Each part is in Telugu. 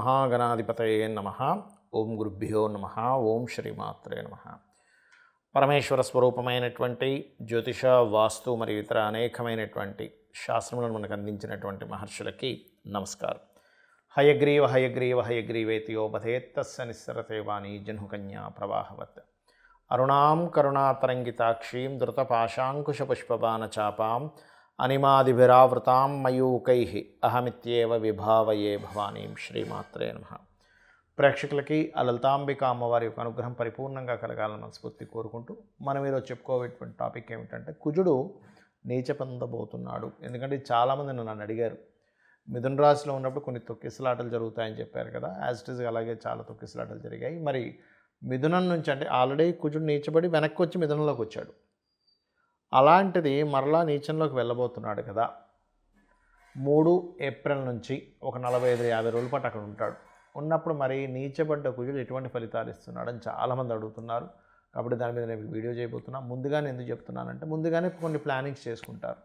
మహాగణాధిపతయే నమః. ఓం గురుభ్యో నమః. ఓం శ్రీమాత్రే నమః. పరమేశ్వర స్వరూపమైనటువంటి జ్యోతిష, వాస్తు మరియు ఇతర అనేకమైనటువంటి శాస్త్రములను మనకు అందించినటువంటి మహర్షులకి నమస్కారం. హయగ్రీవ హయగ్రీవ హయగ్రీవేతియోపథేత్తస్య నిస్సరతే వాణి జహ్నుకన్యా ప్రవాహవత్. అరుణాం కరుణాతరంగితాక్షీం ధృతపాశాంకుశపుష్పబాణచాపాం అనిమాదిభిరావృతాం మయూకైః అహమిత్యేవ విభావయే భవానీం. శ్రీమాత్రే నమః. ప్రేక్షకులకి ఆ లలితాంబిక అమ్మవారి యొక్క అనుగ్రహం పరిపూర్ణంగా కలగాలని మనస్ఫూర్తి కోరుకుంటూ మనం ఈరోజు చెప్పుకోవేటువంటి టాపిక్ ఏమిటంటే కుజుడు నీచ పొందబోతున్నాడు. ఎందుకంటే చాలామంది నన్ను అడిగారు, మిథున రాశిలో ఉన్నప్పుడు కొన్ని తొక్కిసలాటలు జరుగుతాయని చెప్పారు కదా. యాజ్ ఇట్ ఈజ్ అలాగే చాలా తొక్కిసలాటలు జరిగాయి. మరి మిథునం నుంచి అంటే ఆల్రెడీ కుజుడు నీచబడి వెనక్కి వచ్చి మిథునంలోకి వచ్చాడు. అలాంటిది మరలా నీచంలోకి వెళ్ళబోతున్నాడు కదా. 3 ఏప్రిల్ నుంచి ఒక 45-50 రోజుల పాటు అక్కడ ఉంటాడు. ఉన్నప్పుడు మరి నీచబడ్డ కుజుడు ఎటువంటి ఫలితాలు ఇస్తున్నాడు అని చాలామంది అడుగుతున్నారు. కాబట్టి దాని మీద నేను వీడియో చేయబోతున్నా. ముందుగానే ఎందుకు చెప్తున్నానంటే ముందుగానే కొన్ని ప్లానింగ్స్ చేసుకుంటారు.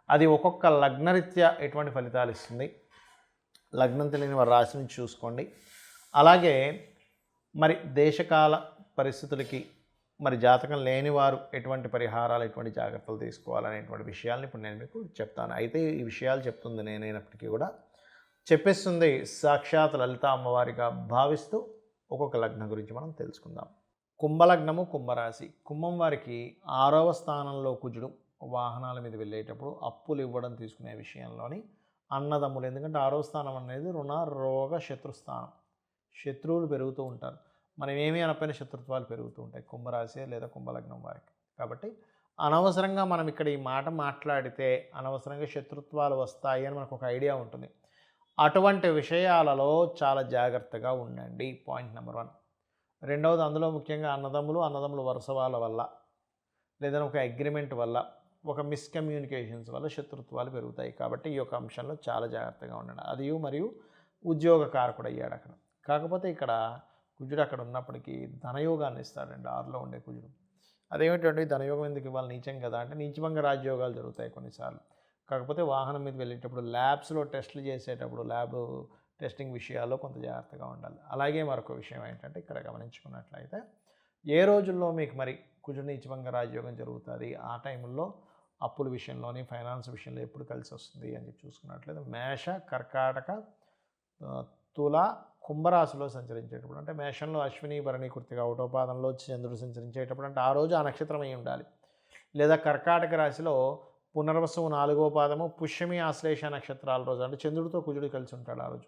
అది ఒక్కొక్క లగ్నరీత్యా ఎటువంటి ఫలితాలు ఇస్తుంది, లగ్నం తెలియని వారి రాశి నుంచి చూసుకోండి. అలాగే మరి దేశకాల పరిస్థితులకి మరి జాతకం లేని వారు ఎటువంటి పరిహారాలు, ఎటువంటి జాగ్రత్తలు తీసుకోవాలనేటువంటి విషయాలను ఇప్పుడు నేను మీకు చెప్తాను. అయితే ఈ విషయాలు చెప్తుంది నేనైనప్పటికీ కూడా చెప్పేస్తుంది సాక్షాత్ లలిత అమ్మవారిగా భావిస్తూ ఒక్కొక్క లగ్నం గురించి మనం తెలుసుకుందాం. కుంభలగ్నము, కుంభరాశి. కుంభం వారికి 6వ స్థానంలో కుజుడు వాహనాల మీద వెళ్ళేటప్పుడు అప్పులు ఇవ్వడం తీసుకునే విషయంలోని అన్నదమ్ములు, ఎందుకంటే 6వ స్థానం అనేది రుణ రోగ శత్రుస్థానం. శత్రువులు పెరుగుతూ ఉంటారు. మనం ఏమీ అనకపోయిన శత్రుత్వాలు పెరుగుతూ ఉంటాయి కుంభరాశి లేదా కుంభలగ్నం వారికి. కాబట్టి అనవసరంగా మనం ఇక్కడ ఈ మాట మాట్లాడితే అనవసరంగా శత్రుత్వాలు వస్తాయి అని మనకు ఒక ఐడియా ఉంటుంది. అటువంటి విషయాలలో చాలా జాగ్రత్తగా ఉండండి. Point number 1. రెండవది, అందులో ముఖ్యంగా అన్నదమ్ములు వరుస వాళ్ళ వల్ల లేదా ఒక అగ్రిమెంట్ వల్ల, ఒక మిస్కమ్యూనికేషన్స్ వల్ల శత్రుత్వాలు పెరుగుతాయి. కాబట్టి ఈ యొక్క అంశంలో చాలా జాగ్రత్తగా ఉండండి. అది మరియు ఉద్యోగ కారకుడు అయ్యాడు అక్కడ. కాకపోతే ఇక్కడ కుజుడు అక్కడ ఉన్నప్పటికీ ధనయోగాన్ని ఇస్తాడండి. 6లో ఉండే కుజుడు. అదేమిటంటే ధనయోగం ఎందుకు ఇవ్వాలి, నీచం కదా అంటే నీచభంగ రాజ్యోగాలు జరుగుతాయి కొన్నిసార్లు. కాకపోతే వాహనం మీద వెళ్ళేటప్పుడు ల్యాబ్స్లో టెస్టులు చేసేటప్పుడు ల్యాబ్ టెస్టింగ్ విషయాల్లో కొంత జాగ్రత్తగా ఉండాలి. అలాగే మరొక విషయం ఏంటంటే ఇక్కడ గమనించుకున్నట్లయితే ఏ రోజుల్లో మీకు మరి కుజుడు నీచభంగ రాజ్యోగం జరుగుతుంది, ఆ టైంలో అప్పుల విషయంలోని ఫైనాన్స్ విషయంలో ఎప్పుడు కలిసి వస్తుంది అని చెప్పి చూసుకున్నట్లయితే మేష, కర్కాటక, తుల, కుంభరాశిలో సంచరించేటప్పుడు, అంటే మేషంలో అశ్విని భరణి కృత్తిక 1వ పాదంలో చంద్రుడు సంచరించేటప్పుడు అంటే ఆ రోజు ఆ నక్షత్రం అయి ఉండాలి. లేదా కర్కాటక రాశిలో పునర్వసు 4వ పాదము, పుష్యమి, ఆశ్లేష నక్షత్రాల రోజు అంటే చంద్రుడితో కుజుడు కలిసి ఉంటాడు ఆ రోజు.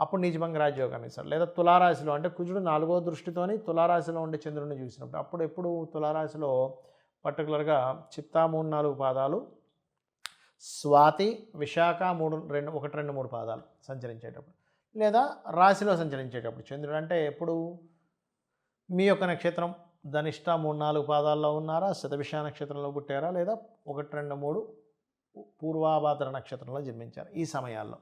అప్పుడు నీచభంగ రాజ్యోగాన్ని ఇస్తాడు. లేదా తులారాశిలో అంటే కుజుడు 4వ దృష్టితోని తులారాశిలో ఉండే చంద్రుడిని చూసినప్పుడు ఎప్పుడు తులారాశిలో పర్టికులర్గా చిత్తా 3-4 పాదాలు, స్వాతి, విశాఖ 1, 2, 3 పాదాలు సంచరించేటప్పుడు, లేదా రాశిలో సంచరించేటప్పుడు చంద్రుడు అంటే ఎప్పుడు మీ యొక్క నక్షత్రం ధనిష్ట 3-4 పాదాల్లో ఉన్నారా, శతభిష నక్షత్రంలో పుట్టారా, లేదా 1, 2, 3 పూర్వాభాద్ర నక్షత్రంలో జన్మించారు ఈ సమయాల్లో.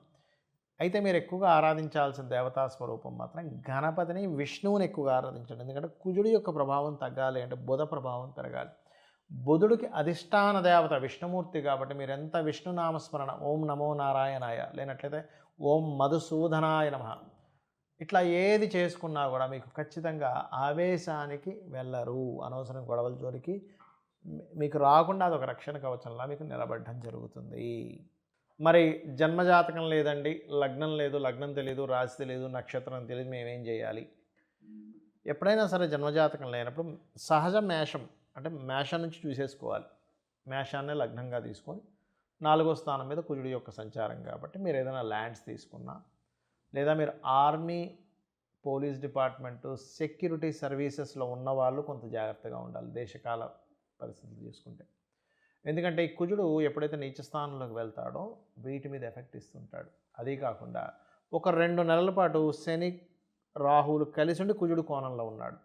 అయితే మీరు ఎక్కువగా ఆరాధించాల్సిన దేవతా స్వరూపం మాత్రం గణపతిని, విష్ణువుని ఎక్కువగా ఆరాధించండి. ఎందుకంటే కుజుడి యొక్క ప్రభావం తగ్గాలి అంటే బుధ ప్రభావం పెరగాలి. బుధుడికి అధిష్టాన దేవత విష్ణుమూర్తి కాబట్టి మీరు ఎంత విష్ణు నామస్మరణ, ఓం నమో నారాయణాయ, లేనట్లయితే ఓం మధుసూదనాయ నమః, ఇట్లా ఏది చేసుకున్నా కూడా మీకు ఖచ్చితంగా ఆవేశానికి వెళ్ళరు. అనవసరం గొడవల జోలికి మీకు రాకుండా అదొక రక్షణ కవచంలా మీకు నిలబడడం జరుగుతుంది. మరి జన్మజాతకం లేదండి, లగ్నం లేదు, లగ్నం తెలియదు, రాశి తెలియదు, నక్షత్రం తెలియదు, మేమేం చేయాలి? ఎప్పుడైనా సరే జన్మజాతకం లేనప్పుడు సహజ మేషం అంటే మేషం నుంచి చూసేసుకోవాలి. మేషాన్నే లగ్నంగా తీసుకొని 4వ స్థానం మీద కుజుడి యొక్క సంచారం కాబట్టి మీరు ఏదైనా ల్యాండ్స్ తీసుకున్నా, లేదా మీరు ఆర్మీ, పోలీస్ డిపార్ట్మెంటు, సెక్యూరిటీ సర్వీసెస్లో ఉన్నవాళ్ళు కొంత జాగ్రత్తగా ఉండాలి దేశకాల పరిస్థితులు చూసుకుంటే. ఎందుకంటే ఈ కుజుడు ఎప్పుడైతే నీచ స్థానంలోకి వెళ్తాడో వీటి మీద ఎఫెక్ట్ ఇస్తుంటాడు. అదీ కాకుండా ఒక 2 నెలల పాటు శని, రాహువులు కలిసి ఉండి కుజుడు కోణంలో ఉన్నాడు.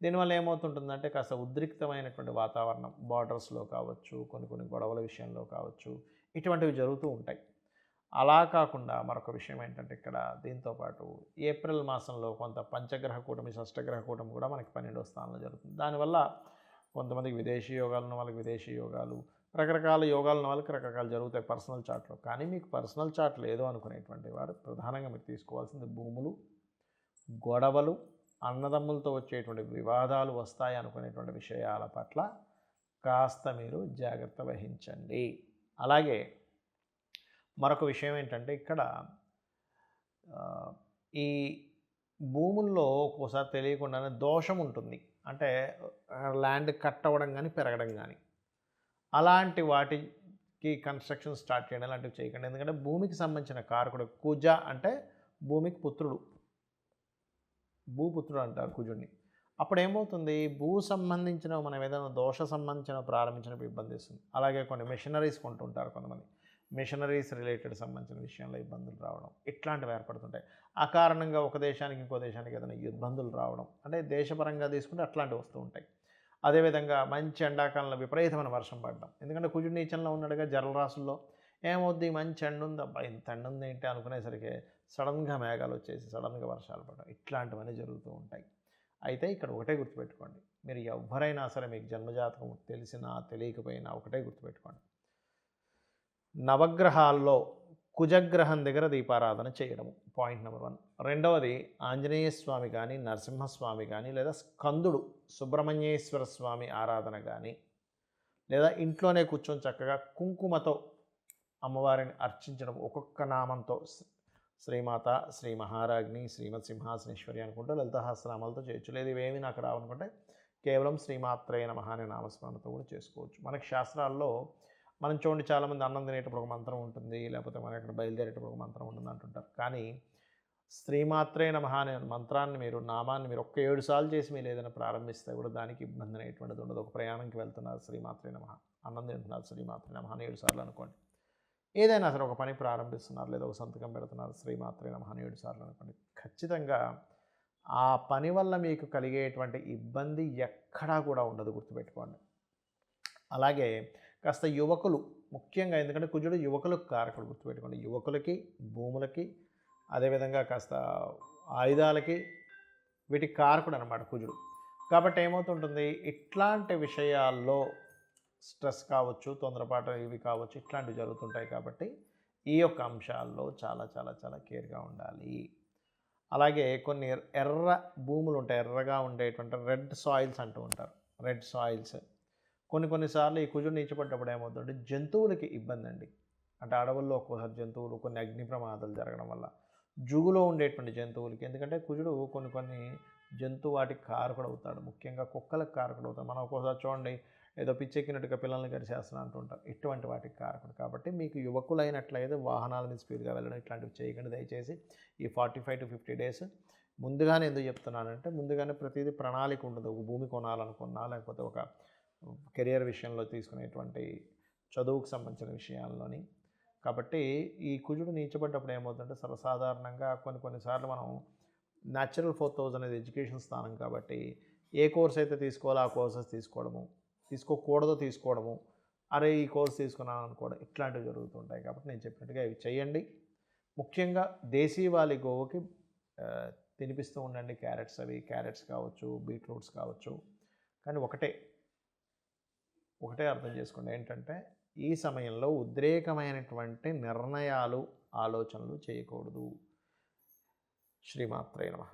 దీనివల్ల ఏమవుతుంటుందంటే కాస్త ఉద్రిక్తమైనటువంటి వాతావరణం బార్డర్స్లో కావచ్చు, కొన్ని గొడవల విషయంలో కావచ్చు, ఇటువంటివి జరుగుతూ ఉంటాయి. అలా కాకుండా మరొక విషయం ఏంటంటే ఇక్కడ దీంతోపాటు ఏప్రిల్ మాసంలో కొంత పంచగ్రహ కూటమి, షష్టగ్రహ కూటమి కూడా మనకి 12వ స్థానంలో జరుగుతుంది. దానివల్ల కొంతమందికి విదేశీ యోగాలు ఉన్న వాళ్ళకి విదేశీ యోగాలు, రకరకాల యోగాలు ఉన్న వాళ్ళకి రకరకాలు జరుగుతాయి పర్సనల్ చార్ట్లో. కానీ మీకు పర్సనల్ చార్ట్ లేదు అనుకునేటువంటి వారు ప్రధానంగా మీరు తీసుకోవాల్సింది భూములు, గొడవలు, అన్నదమ్ములతో వచ్చేటువంటి వివాదాలు వస్తాయి అనుకునేటువంటి విషయాల పట్ల కాస్త మీరు జాగ్రత్త వహించండి. అలాగే మరొక విషయం ఏంటంటే ఇక్కడ ఈ భూముల్లో ఒక్కోసారి తెలియకుండానే దోషం ఉంటుంది. అంటే ల్యాండ్ కట్ అవ్వడం కానీ, పెరగడం కానీ, అలాంటి వాటికి కన్స్ట్రక్షన్ స్టార్ట్ చేయడం అలాంటివి చేయకండి. ఎందుకంటే భూమికి సంబంధించిన కారకుడు కుజ అంటే భూమికి పుత్రుడు, భూపుత్రుడు అంటారు కుజుడిని. అప్పుడు ఏమవుతుంది, భూ సంబంధించిన మనం ఏదైనా దోష సంబంధించిన ప్రారంభించినప్పుడు ఇబ్బంది ఇస్తుంది. అలాగే కొన్ని మెషినరీస్ కొంటుంటారు కొంతమంది, మెషినరీస్ రిలేటెడ్ సంబంధించిన విషయంలో ఇబ్బందులు రావడం ఇట్లాంటివి ఏర్పడుతుంటాయి. ఆ కారణంగా ఒక దేశానికి ఇంకో దేశానికి ఏదైనా ఇబ్బందులు రావడం అంటే దేశపరంగా తీసుకుంటే అట్లాంటివి వస్తూ ఉంటాయి. అదేవిధంగా మంచి ఎండాకాలంలో విపరీతమైన వర్షం పడడం, ఎందుకంటే కుజుడు నీచంలో ఉన్నాడుగా జలరాశుల్లో. ఏమవుద్ది, మంచి ఎండ ఉంది, అబ్బా ఇంత ఎండ ఉంది ఏంటి అనుకునేసరికి సడన్గా మేఘాలు వచ్చేసి సడన్గా వర్షాలు పడడం ఇట్లాంటివన్నీ జరుగుతూ ఉంటాయి. అయితే ఇక్కడ ఒకటే గుర్తుపెట్టుకోండి, మీరు ఎవరైనా సరే మీకు జన్మజాతకం తెలిసినా తెలియకపోయినా ఒకటే గుర్తుపెట్టుకోండి, నవగ్రహాల్లో కుజగ్రహం దగ్గర దీపారాధన చేయడము పాయింట్ నెంబర్ 1. రెండవది ఆంజనేయ స్వామి కానీ, నరసింహస్వామి కానీ, లేదా స్కందుడు సుబ్రహ్మణ్యేశ్వర స్వామి ఆరాధన కానీ, లేదా ఇంట్లోనే కూర్చొని చక్కగా కుంకుమతో అమ్మవారిని అర్చించడం, ఒక్కొక్క నామంతో శ్రీమాత, శ్రీ మహారాజ్ని, శ్రీమత్ సింహాసనేశ్వరి అనుకుంటూ లలితహాస్యనామాలతో చేయొచ్చు. లేదు ఇవేమి నాకు రావనుకుంటే కేవలం శ్రీమాత్రే నమః అనే నామస్మరణతో కూడా చేసుకోవచ్చు. మనకి శాస్త్రాల్లో మనం చూడండి, చాలామంది అన్నం తినేటప్పుడు ఒక మంత్రం ఉంటుంది, లేకపోతే మనం ఇక్కడ బయలుదేరేటప్పుడు ఒక మంత్రం ఉంటుంది అంటుంటారు. కానీ శ్రీమాత్రే నమః అనే మంత్రాన్ని మీరు, నామాన్ని మీరు ఒక్క 7 సార్లు చేసి మీరు ఏదైనా ప్రారంభిస్తే కూడా దానికి ఇబ్బంది అనేటువంటిది ఉండదు. ఒక ప్రయాణంకి వెళ్తున్నారు శ్రీమాత్రే నమః, అన్నం తింటున్నారు శ్రీమాత్రే నమః అని 7 సార్లు అనుకోండి. ఏదైనా సరే ఒక పని ప్రారంభిస్తున్నారు, లేదా ఒక సంతకం పెడుతున్నారు శ్రీమాత్రే నమః అని 7 సార్లు అనుకోండి. ఖచ్చితంగా ఆ పని వల్ల మీకు కలిగేటువంటి ఇబ్బంది ఎక్కడా కూడా ఉండదు, గుర్తుపెట్టుకోండి. అలాగే కాస్త యువకులు ముఖ్యంగా, ఎందుకంటే కుజుడు యువకులకు కారకుడు, గుర్తుపెట్టుకోండి. యువకులకి, భూములకి, అదేవిధంగా కాస్త ఆయుధాలకి, వీటికి కారకుడు అనమాట కుజుడు. కాబట్టి ఏమవుతుంటుంది, ఇట్లాంటి విషయాల్లో స్ట్రెస్ కావచ్చు, తొందరపాటు ఇవి కావచ్చు, ఇట్లాంటివి జరుగుతుంటాయి. కాబట్టి ఈ యొక్క అంశాల్లో చాలా చాలా చాలా కేర్గా ఉండాలి. అలాగే కొన్ని ఎర్ర భూములు ఉంటాయి, ఎర్రగా ఉండేటువంటి రెడ్ సాయిల్స్ అంటూ ఉంటారు. రెడ్ సాయిల్స్ కొన్నిసార్లు ఈ కుజుడు నీచపడ్డప్పుడు ఏమవుతుందంటే జంతువులకి ఇబ్బంది అండి. అంటే అడవుల్లో ఒక్కోసారి జంతువులు, కొన్ని అగ్ని ప్రమాదాలు జరగడం వల్ల జుగులో ఉండేటువంటి జంతువులకి, ఎందుకంటే కుజుడు కొన్ని జంతువు వాటికి కారకుడు అవుతాడు, ముఖ్యంగా కుక్కలకు కారకుడు అవుతాడు. మనం ఒక్కోసారి చూడండి ఏదో పిచ్చెక్కినట్టుగా పిల్లల్ని కరిచేస్తున్నా అంటుంటారు, ఇటువంటి వాటికి కారకుడు. కాబట్టి మీకు యువకులైనట్లయితే వాహనాల మీద స్పీడ్గా వెళ్ళడం ఇట్లాంటివి చేయకండి దయచేసి. ఈ 45 to 50 డేస్ ముందుగానే ఎందుకు చెప్తున్నానంటే, ముందుగానే ప్రతిదీ ప్రణాళిక ఉండదు. ఒక భూమి కొనాలనుకున్నా, లేకపోతే ఒక కెరియర్ విషయంలో తీసుకునేటువంటి చదువుకు సంబంధించిన విషయాల్లోని. కాబట్టి ఈ కుజుడు నీచబడ్డప్పుడు ఏమవుతుందంటే సర్వసాధారణంగా కొన్నిసార్లు మనం న్యాచురల్ 4000 అనేది ఎడ్యుకేషన్ స్థానం కాబట్టి ఏ కోర్స్ అయితే తీసుకోవాలో ఆ కోర్సెస్ తీసుకోవడము, తీసుకోకూడదో తీసుకోవడము, అరే ఈ కోర్స్ తీసుకున్నాను అనుకోవడం ఇట్లాంటివి జరుగుతుంటాయి. కాబట్టి నేను చెప్పినట్టుగా ఇవి చేయండి. ముఖ్యంగా దేశీవాలి గోవుకి తినిపిస్తూ ఉండండి. క్యారెట్స్ కావచ్చు, బీట్రూట్స్ కావచ్చు. కానీ ఒకటే అర్థం చేసుకోండి, ఏంటంటే ఈ సమయంలో ఉద్రేకమైనటువంటి నిర్ణయాలు, ఆలోచనలు చేయకూడదు. శ్రీమాత్రే నమః.